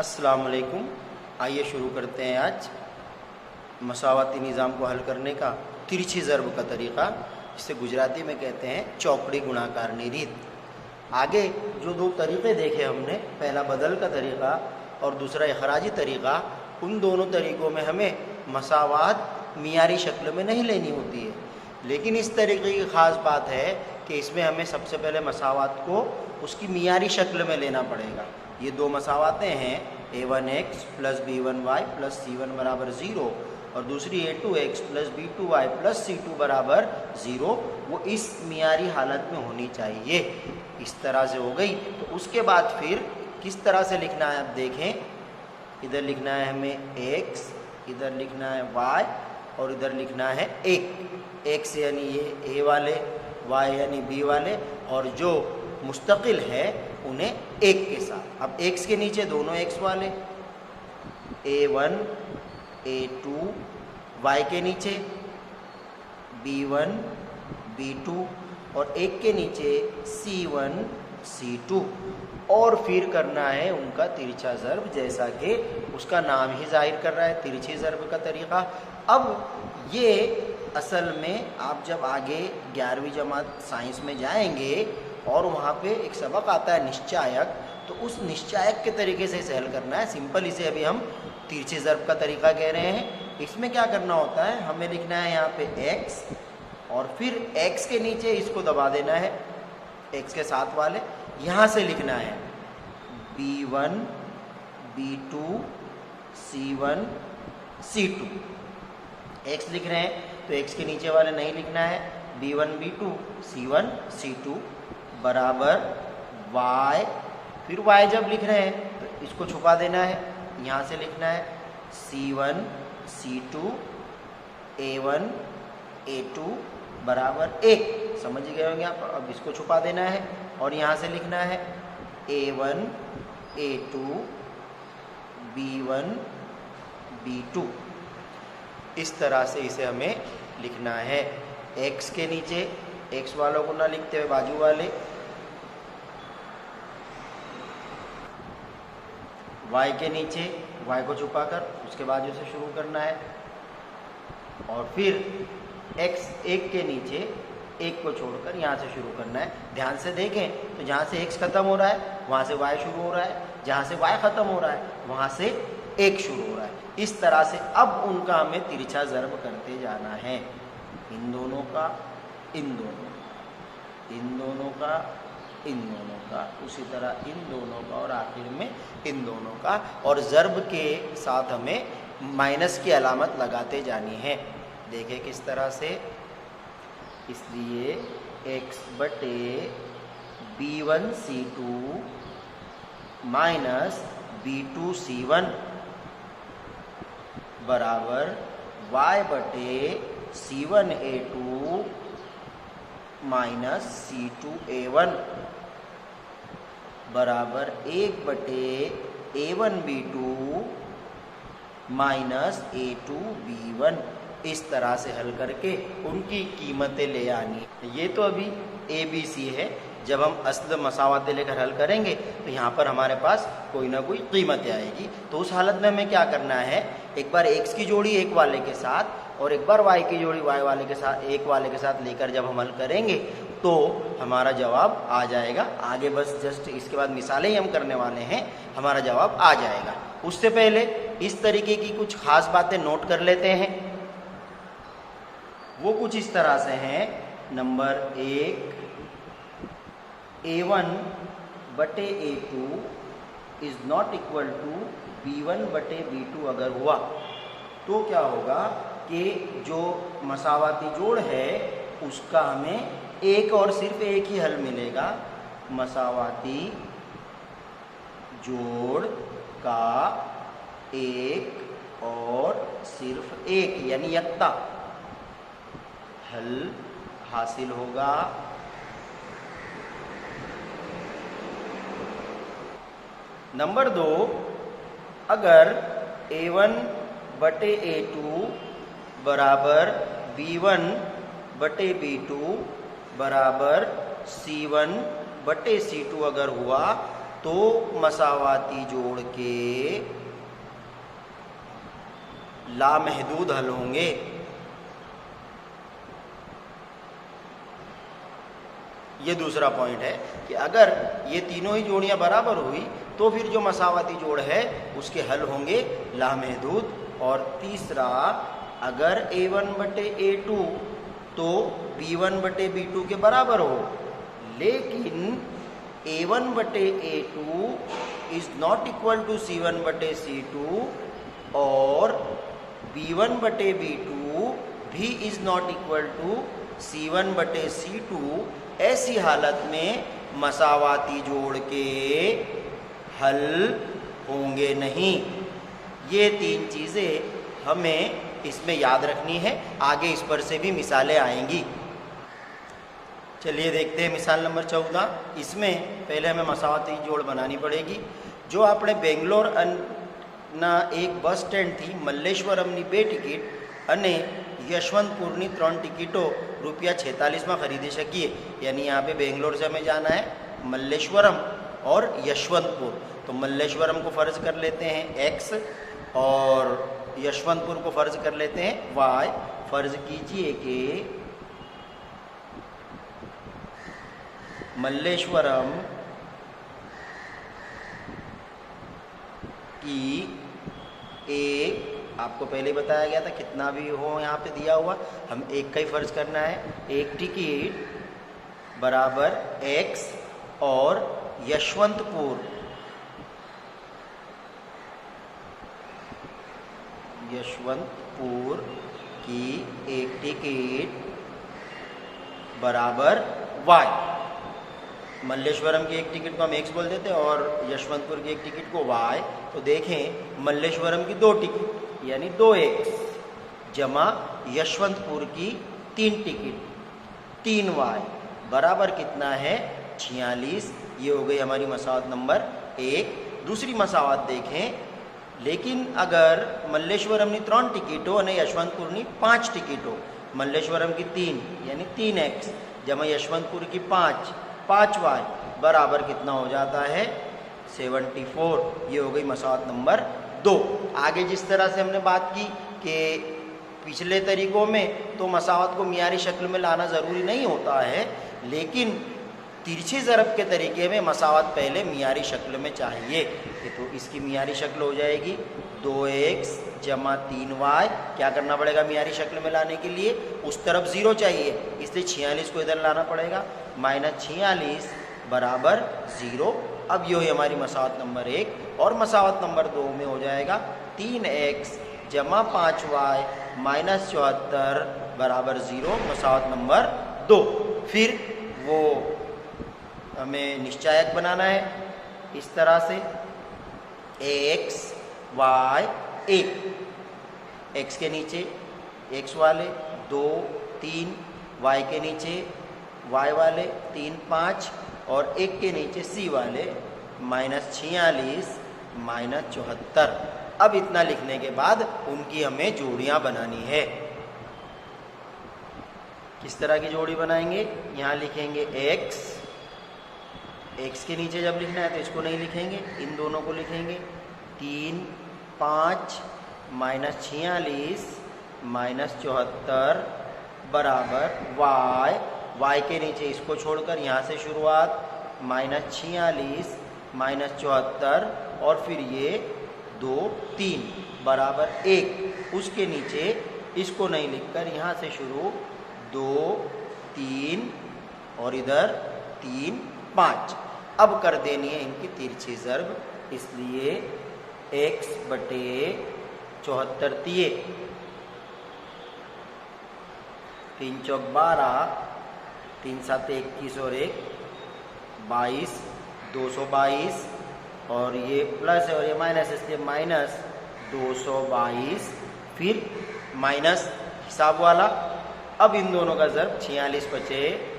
अस्सलाम वालेकुम। आइए शुरू करते हैं आज मसावाती निज़ाम को हल करने का तिरछी ज़र्ब का तरीक़ा, जिसे गुजराती में कहते हैं चौकड़ी गुणाकारनी रीत। आगे जो दो तरीक़े देखे हमने, पहला बदल का तरीक़ा और दूसरा इखराजी तरीक़ा, उन दोनों तरीक़ों में हमें मसावात मियारी शक्ल में नहीं लेनी होती है। लेकिन इस तरीक़े की ख़ास बात है कि इसमें हमें सबसे पहले मसावात को उसकी मियारी शक्ल में लेना पड़ेगा। ये दो मसावातें हैं a1x plus b1y plus c1 बराबर 0 और दूसरी a2x plus b2y plus c2 बराबर 0। वो इस मियारी हालत में होनी चाहिए। इस तरह से हो गई तो उसके बाद फिर किस तरह से लिखना है आप देखें। इधर लिखना है हमें x, इधर लिखना है y और इधर लिखना है x यानी ये a वाले, y यानी b वाले, और जो मुस्तकिल है उन्हें एक के साथ। अब x के नीचे दोनों x वाले, a1 a2, y के नीचे b1 b2 और एक के नीचे c1 c2, और फिर करना है उनका तिरछा ज़र्ब, जैसा कि उसका नाम ही जाहिर कर रहा है, तिरछी ज़र्ब का तरीक़ा। अब ये असल में आप जब आगे 11वीं जमात साइंस में जाएंगे और वहाँ पे एक सबक आता है निश्चायक, तो उस निश्चायक के तरीके से इसे हल करना है। सिंपल इसे अभी हम तिरछे ज़र्ब का तरीक़ा कह रहे हैं। इसमें क्या करना होता है, हमें लिखना है यहाँ पे x और फिर x के नीचे इसको दबा देना है, x के साथ वाले। यहाँ से लिखना है b1 b2 c1 c2। x लिख रहे हैं तो x के नीचे वाले नहीं लिखना है, b1 b2 c1 c2 बराबर y। फिर y जब लिख रहे हैं तो इसको छुपा देना है, यहाँ से लिखना है c1 c2 a1 a2 बराबर 1। समझ गए होंगे आप। अब इसको छुपा देना है और यहाँ से लिखना है a1 a2 b1 b2। इस तरह से इसे हमें लिखना है। x के नीचे x वालों को ना लिखते हुए बाजू वाले, y के नीचे y को छुपाकर उसके बाजू से शुरू करना है, और फिर x एक के नीचे एक को छोड़कर यहाँ से शुरू करना है। ध्यान से देखें तो जहाँ से x ख़त्म हो रहा है वहाँ से y शुरू हो रहा है, जहाँ से y ख़त्म हो रहा है वहाँ से एक शुरू हो रहा है। इस तरह से अब उनका हमें तिरछा ज़र्ब करते जाना है। इन दोनों का, इन दोनों, इन दोनों का, इन दोनों का, उसी तरह इन दोनों का और आखिर में इन दोनों का। और ज़र्ब के साथ हमें माइनस की अलामत लगाते जानी है। देखें किस तरह से। इसलिए x बटे b1 c2 minus b2 c1 बराबर y बटे c1 a2 minus c2 a1 बराबर 1 बटे a1 b2 minus a2 b1। इस तरह से हल करके उनकी कीमतें ले आनी। ये तो अभी a b c है। जब हम असल मसावातें लेकर हल करेंगे तो यहाँ पर हमारे पास कोई ना कोई कीमतें आएगी। तो उस हालत में हमें क्या करना है, एक बार x की जोड़ी एक वाले के साथ और एक बार y की जोड़ी y वाले के साथ, एक वाले के साथ लेकर जब हम हल करेंगे तो हमारा जवाब आ जाएगा। आगे बस जस्ट इसके बाद मिसालें ही हम करने वाले हैं, हमारा जवाब आ जाएगा। उससे पहले इस तरीके की कुछ ख़ास बातें नोट कर लेते हैं। वो कुछ इस तरह से हैं। नंबर 1, a1 बटे a2 is not equal to b1 बटे b2 अगर हुआ तो क्या होगा कि जो मसावाती जोड़ है उसका हमें एक और सिर्फ एक ही हल मिलेगा। मसावाती जोड़ का एक और सिर्फ एक यानी यत्ता हल हासिल होगा। नंबर 2, अगर a1 बटे a2 बराबर b1 बटे b2 बराबर c1 बटे c2 अगर हुआ तो मसावाती जोड़ के लामहदूद हल होंगे। ये दूसरा पॉइंट है कि अगर ये तीनों ही जोड़ियां बराबर हुई तो फिर जो मसावाती जोड़ है उसके हल होंगे लामहदूद। और तीसरा, अगर a1 बटे a2 तो b1 बटे b2 के बराबर हो, लेकिन a1 बटे a2 is not equal to c1 बटे c2 और b1 बटे b2 भी is not equal to c1 बटे c2, ऐसी हालत में मसावाती जोड़ के हल होंगे नहीं। ये तीन चीज़ें हमें इसमें याद रखनी है, आगे इस पर से भी मिसालें आएंगी। चलिए देखते हैं मिसाल नंबर 14। इसमें पहले हमें मसावाती जोड़ बनानी पड़ेगी। जो આપણે બેંગ્લોર ના એક બસ સ્ટેન્ડ થી મલ્લેશ્વરમની 2 ટિકિટ અને यशवंतपुर 3 टिकटों ₹46 में खरीदी सकिए। यानी यहाँ पे बेंगलोर से हमें जाना है मल्लेश्वरम और यशवंतपुर। तो मल्लेश्वरम को फ़र्ज़ कर लेते हैं x और यशवंतपुर को फ़र्ज़ कर लेते हैं y। फ़र्ज़ कीजिए कि मल्लेश्वरम की एक, आपको पहले ही बताया गया था कितना भी हो यहाँ पे दिया हुआ, हम एक का ही फ़र्ज़ करना है। एक टिकट बराबर x और यशवंतपुर की एक टिकट बराबर y। मल्लेश्वरम की एक टिकट को हम x बोल देते हैं और यशवंतपुर की एक टिकट को y। तो देखें मल्लेश्वरम की 2 टिकट यानी 2x जमा यशवंतपुर की 3 टिकट 3y बराबर कितना है 46। ये हो गई हमारी मसावत नंबर 1। दूसरी मसावत देखें, लेकिन अगर मल्लेश्वरम की 3 टिकटों और यशवंतपुर की 5 टिकटों, मल्लेश्वरम की 3 यानी 3x जमा यशवंतपुर की 5y बराबर कितना हो जाता है 74। ये हो गई मसावत नंबर 2। आगे जिस तरह से हमने बात की कि पिछले तरीकों में तो मसावत को मियारी शक्ल में लाना ज़रूरी नहीं होता है, लेकिन तिरछी ज़रब के तरीके में मसावत पहले मियारी शक्ल में चाहिए। तो इसकी मियारी शक्ल हो जाएगी 2x जमा 3y। क्या करना पड़ेगा मियारी शक्ल में लाने के लिए, उस तरफ 0 चाहिए, इसलिए 46 को इधर लाना पड़ेगा, -46 बराबर 0। अब ये हुई हमारी मसावत नंबर 1। और मसावत नंबर 2 में हो जाएगा 3x जमा 5y -74 बराबर 0, मसावत नंबर 2। फिर वो हमें निश्चायक बनाना है इस तरह से x y 1, x के नीचे x वाले 2 3, y के नीचे y वाले 3 5 और 1 के नीचे c वाले -46 -74। अब इतना लिखने के बाद उनकी हमें जोड़ियां बनानी है। किस तरह की जोड़ी बनाएंगे, यहाँ लिखेंगे x के नीचे जब लिखना है तो इसको नहीं लिखेंगे, इन दोनों को लिखेंगे 3 5 -46 -74 बराबर y के नीचे इसको छोड़कर यहाँ से शुरुआत -46 -74 और फिर ये 2 3 बराबर 1, उसके नीचे इसको नहीं लिखकर यहाँ से शुरू 2 3 और इधर 3 5। अब कर देनी है इनकी तिरछी ज़रब, इसलिए x बटे 74 दिए 3 चौक 12 3 7 21 और 1 22 222 और ये प्लस है और ये माइनस, इसलिए -222। फिर माइनस हिसाब वाला। अब इन दोनों का ज़रब 46 बचे।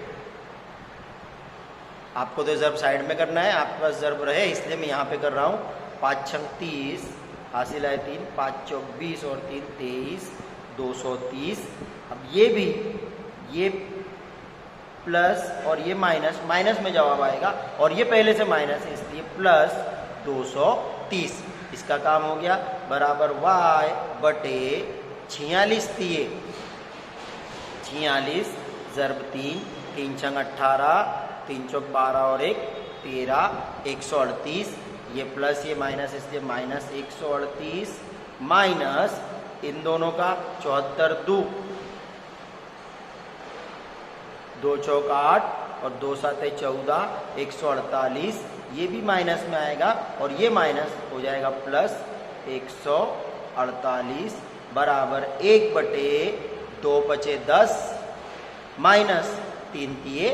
आपको तो ज़रब साइड में करना है, आपके पास ज़रब रहे इसलिए मैं यहाँ पे कर रहा हूँ। 5 छंग 30 हासिल है 3, 5 चौक 20 और 3 23 230। अब ये भी ये प्लस और ये माइनस में जवाब आएगा और ये पहले से माइनस है इसलिए +230। इसका काम हो गया बराबर y बटे 46 दिए 46 ज़रब 3 3 छंग 18 3 चौक 12 और 1 13 138 ये प्लस ये माइनस इसलिए माइनस 138 माइनस इन दोनों का 74 दो चौक 8 और 2 7 14 148 ये भी माइनस में आएगा और ये माइनस हो जाएगा प्लस 148 बराबर 1 बटे 2 बचे 10 माइनस 3 दिए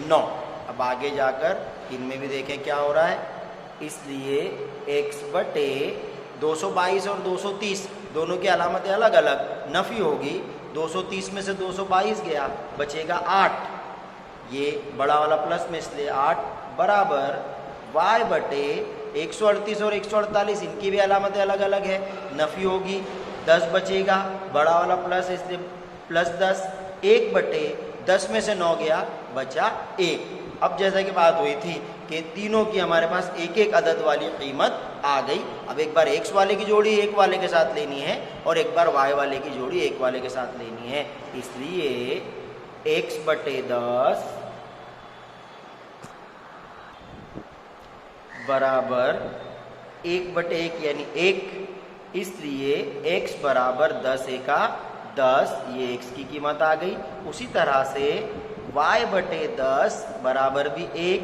9। अब आगे जाकर इनमें भी देखें क्या हो रहा है। इसलिए x बटे 222 और 230 दोनों की अलामतें अलग अलग, नफ़ी होगी। 230 में से 222 गया, बचेगा 8, ये बड़ा वाला प्लस में इसलिए 8 बराबर y बटे 138 और 148 इनकी भी अलामतें अलग अलग है, नफ़ी होगी। 10 बचेगा, बड़ा वाला प्लस इसलिए प्लस 10, 1 बटे 10 में से 9 गया, बचा 1। अब जैसा कि बात हुई थी कि तीनों की हमारे पास एक एक अदद वाली कीमत आ गई। अब एक बार x वाले की जोड़ी एक वाले के साथ लेनी है और एक बार y वाले की जोड़ी एक वाले के साथ लेनी है। इसलिए x बटे 10 बराबर 1 बटे 1 यानी 1, इसलिए x बराबर 10 एका 10, ये x की कीमत आ गई। उसी तरह से y बटे 10 बराबर भी 1,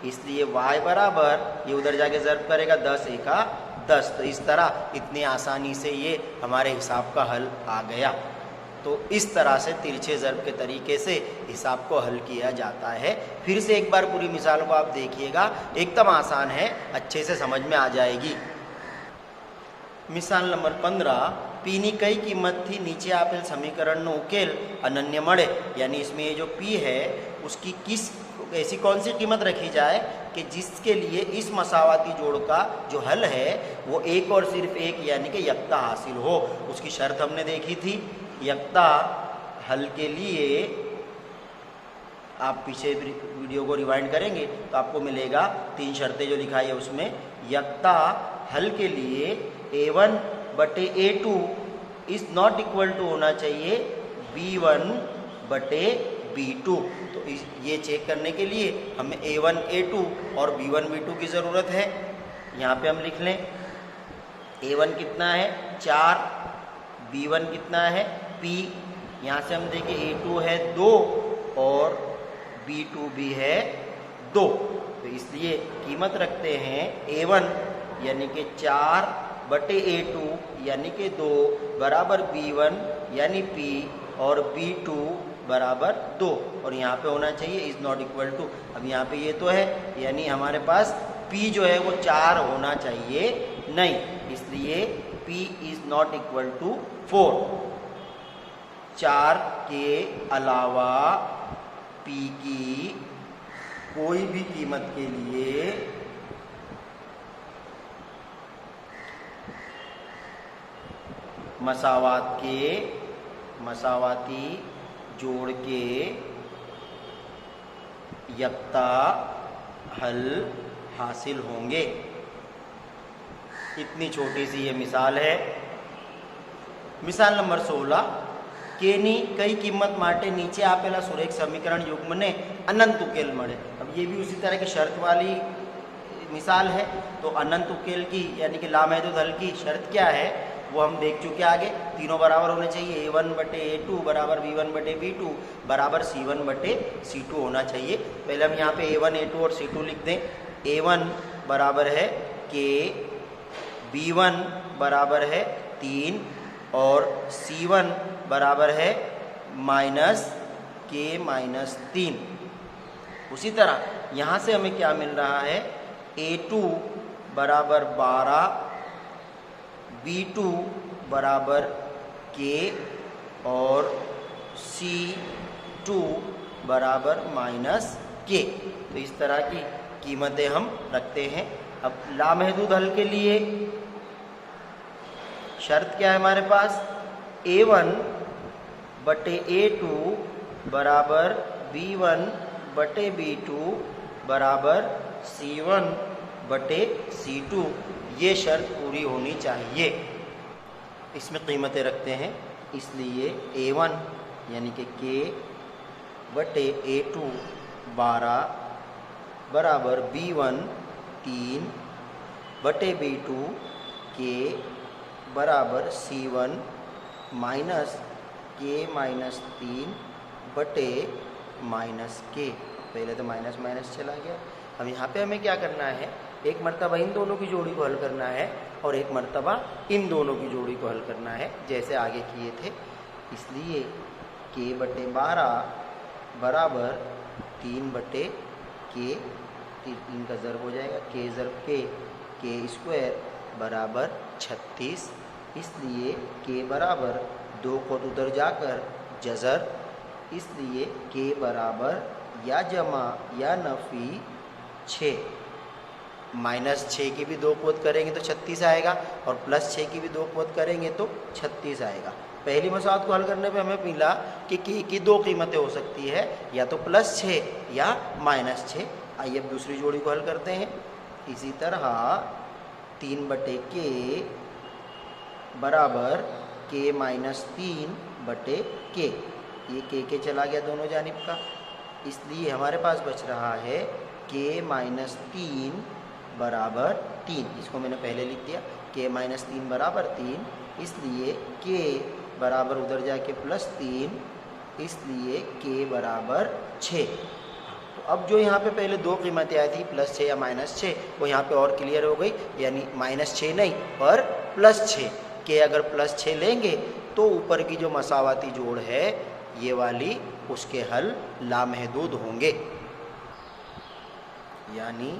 इसलिए y बराबर ये उधर जाके ज़र्ब करेगा 10 एका 10। तो इस तरह इतनी आसानी से ये हमारे हिसाब का हल आ गया। तो इस तरह से तिरछे ज़र्ब के तरीके से हिसाब को हल किया जाता है। फिर से एक बार पूरी मिसाल को आप देखिएगा, एकदम आसान है, अच्छे से समझ में आ जाएगी। मिसाल नंबर 15, p ની કઈ કિંમત થી નીચે આપેલ સમીકરણનો ઉકેલ અનન્ય મળે, यानी इसमें ये जो p है उसकी किस ऐसी कौन सी कीमत रखी जाए कि जिसके लिए इस मसावाती जोड़ का जो हल है वो एक और सिर्फ एक यानी कि यक्ता हासिल हो। उसकी शर्त हमने देखी थी। यक्ता हल के लिए आप पीछे वीडियो को रिवाइंड करेंगे तो आपको मिलेगा 3 शर्तें जो लिखाई है उसमें। यक्ता हल के लिए a1 बटे a2 is not equal to होना चाहिए b1 बटे b2। तो ये चेक करने के लिए हमें a1 a2 और b1 b2 की ज़रूरत है। यहाँ पे हम लिख लें a1 कितना है 4, b1 कितना है p, यहाँ से हम देखें a2 है 2 और b2 भी है 2। तो इसलिए कीमत रखते हैं a1 यानी कि 4 बटे a2 यानी कि 2 बराबर b1 यानी p और b2 बराबर 2, और यहाँ पे होना चाहिए इज़ नॉट इक्वल टू। अब यहाँ पे ये तो है यानी हमारे पास p जो है वो 4 होना चाहिए नहीं, इसलिए p is not equal to 4। 4 के अलावा p की कोई भी कीमत के लिए मसावाती जोड़ के यक्ता हल हासिल होंगे। इतनी छोटी सी ये मिसाल है। मिसाल नंबर 16, केनी कई कीमत माटे नीचे आपेला सुरेख समीकरण युग्म ने अनंत उकेल मळे। अब ये भी उसी तरह की शर्त वाली मिसाल है। तो अनंत उकेल की यानी कि लामहदूद हल की शर्त क्या है वो हम देख चुके आगे। तीनों बराबर होने चाहिए, a1 बटे a2 बराबर b1 बटे b2 बराबर c1 बटे c2 होना चाहिए। पहले हम यहाँ पे a1 a2 और c2 लिख दें। a1 बराबर है k, b1 बराबर है 3 और c1 बराबर है माइनस k माइनस 3। उसी तरह यहाँ से हमें क्या मिल रहा है a2 बराबर 12, b2 बराबर k और c2 बराबर माइनस k। तो इस तरह की कीमतें हम रखते हैं। अब लामहदूद हल के लिए शर्त क्या है हमारे पास, a1 बटे a2 बराबर b1 बटे b2 बराबर c1 बटे c2। ये शर्त पूरी होनी चाहिए। इसमें कीमतें रखते हैं, इसलिए A1 यानी कि K बटे A2 12 बराबर B1 3 बटे B2 K बराबर C1 माइनस K माइनस 3 बटे माइनस K। पहले तो माइनस माइनस चला गया। अब यहाँ पे हमें क्या करना है, एक मर्तबा इन दोनों की जोड़ी को हल करना है और एक मर्तबा इन दोनों की जोड़ी को हल करना है, जैसे आगे किए थे। इसलिए K बटे 12 बराबर 3 बटे K, 3 का ज़र्ब हो जाएगा, K ज़र्ब K स्क्वायर बराबर 36। इसलिए K बराबर 2 को उधर जाकर जज़र, इसलिए K बराबर या जमा या नफ़ी 6। माइनस 6 की भी 2 पोत करेंगे तो 36 आएगा और प्लस 6 की भी 2 पोत करेंगे तो 36 आएगा। पहली मसौत को हल करने पे हमें मिला कि K की 2 कीमतें हो सकती है, या तो प्लस 6 या माइनस 6। आइए अब दूसरी जोड़ी को हल करते हैं। इसी तरह 3 बटे K बराबर K माइनस 3 बटे K, ये K चला गया दोनों जानिब का, इसलिए हमारे पास बच रहा है K माइनस 3 बराबर 3। इसको मैंने पहले लिख दिया, K माइनस 3 बराबर 3, इसलिए K बराबर उधर जाके प्लस 3, इसलिए K बराबर 6। तो अब जो यहाँ पे पहले 2 कीमतें आई थी प्लस 6 या माइनस 6, वो यहाँ पे और क्लियर हो गई, यानी माइनस 6 नहीं पर प्लस 6। K अगर प्लस 6 लेंगे तो ऊपर की जो मसावाती जोड़ है ये वाली, उसके हल लामहदूद होंगे। यानी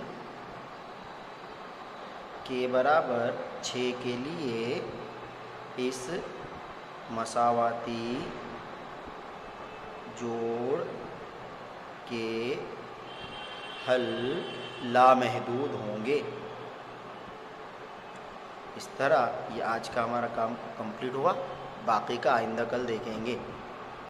K बराबर 6 के लिए इस मसावाती जोड़ के हल लामहदूद होंगे। इस तरह ये आज का हमारा काम कंप्लीट हुआ, बाकी का आइंदा कल देखेंगे।